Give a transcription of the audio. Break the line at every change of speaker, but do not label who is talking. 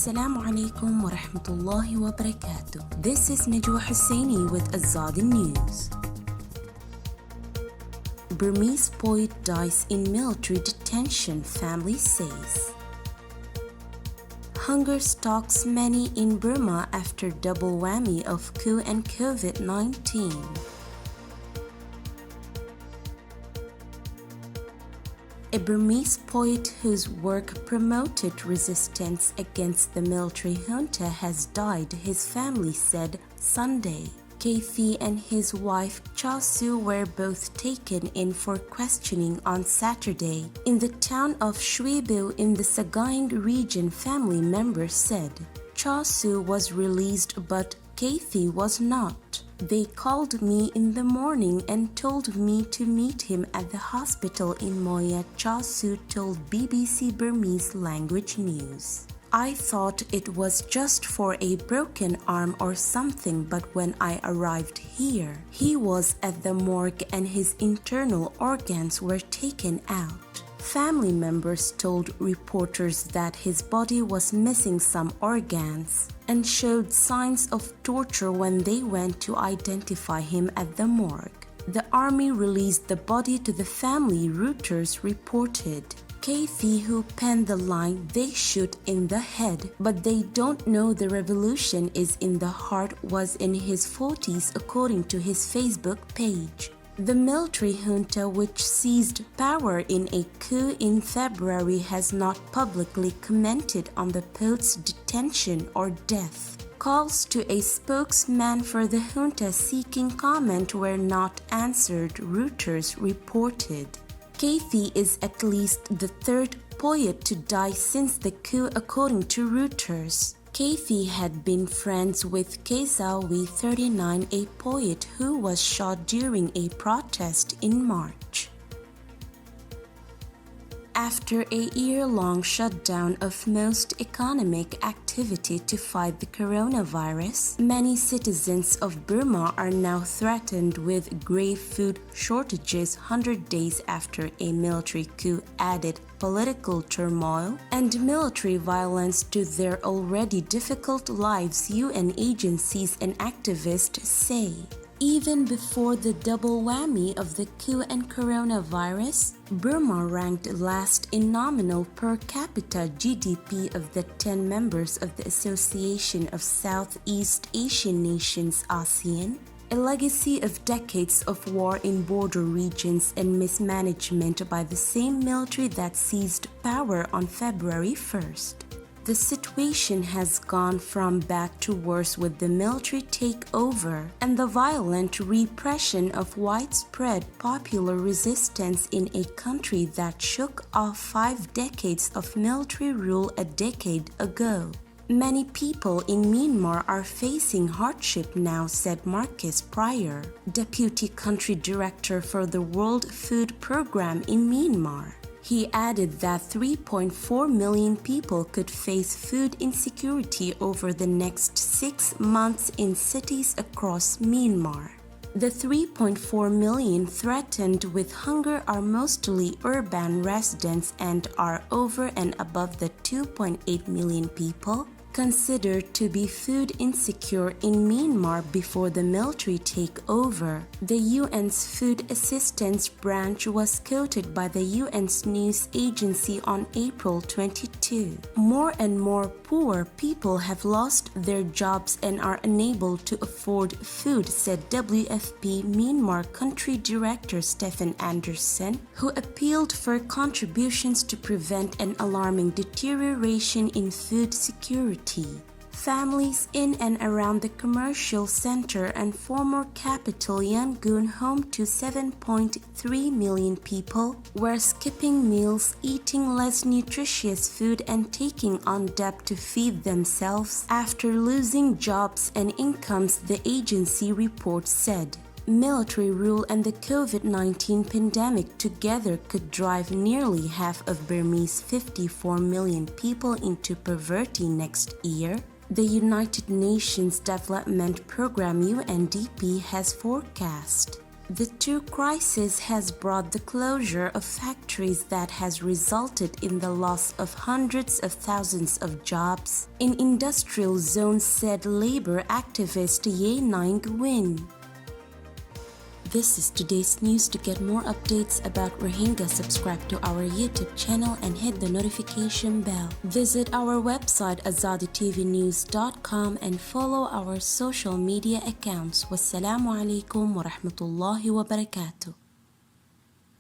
Assalamu alaikum wa rahmatullahi wa barakatuh. This is Najwa Husseini with Azadi News. Burmese poet dies in military detention, family says. Hunger stalks many in Burma after double whammy of coup and COVID-19. A Burmese poet whose work promoted resistance against the military junta has died, his family said Sunday. Kathy and his wife Cha Su were both taken in for questioning on Saturday in the town of Shwebu in the Sagaing region, family members said. Cha Su was released but Kathy was not. They called me in the morning and told me to meet him at the hospital in Moya, Cha Su told BBC Burmese language news. I thought it was just for a broken arm or something, but when I arrived here, he was at the morgue and his internal organs were taken out. Family members told reporters that his body was missing some organs and showed signs of torture when they went to identify him at the morgue. The army released the body to the family, Reuters reported. Kathy, who penned the line, "They shoot in the head, but they don't know the revolution is in the heart," was in his 40s according to his Facebook page. The military junta, which seized power in a coup in February, has not publicly commented on the poet's detention or death. Calls to a spokesman for the junta seeking comment were not answered, Reuters reported. Kathy is at least the third poet to die since the coup, according to Reuters. Kathy had been friends with Kesawi, 39, a poet who was shot during a protest in March. After a year-long shutdown of most economic activity to fight the coronavirus, many citizens of Burma are now threatened with grave food shortages 100 days after a military coup added political turmoil and military violence to their already difficult lives, UN agencies and activists say. Even before the double whammy of the coup and coronavirus, Burma ranked last in nominal per capita GDP of the 10 members of the Association of Southeast Asian Nations (ASEAN), a legacy of decades of war in border regions and mismanagement by the same military that seized power on February 1st. The situation has gone from bad to worse with the military takeover and the violent repression of widespread popular resistance in a country that shook off 5 decades of military rule a decade ago. Many people in Myanmar are facing hardship now, said Marcus Pryor, Deputy Country Director for the World Food Programme in Myanmar. He added that 3.4 million people could face food insecurity over the next 6 months in cities across Myanmar. The 3.4 million threatened with hunger are mostly urban residents and are over and above the 2.8 million people considered to be food insecure in Myanmar before the military takeover. The UN's Food Assistance Branch was quoted by the UN's news agency on April 22. More and more poor people have lost their jobs and are unable to afford food, said WFP Myanmar Country Director Stephen Anderson, who appealed for contributions to prevent an alarming deterioration in food security. Families in and around the commercial center and former capital Yangon, home to 7.3 million people, were skipping meals, eating less nutritious food and taking on debt to feed themselves after losing jobs and incomes, the agency report said. Military rule and the COVID-19 pandemic together could drive nearly half of Burmese 54 million people into poverty next year, the United Nations Development Programme UNDP has forecast. The two crises has brought the closure of factories that has resulted in the loss of hundreds of thousands of jobs in industrial zones, said labor activist Ye Nang Win. This is today's news. To get more updates about Rohingya, subscribe to our YouTube channel and hit the notification bell. Visit our website azaditvnews.com and follow our social media accounts. Wassalamu alaikum wa rahmatullahi wa barakatuh.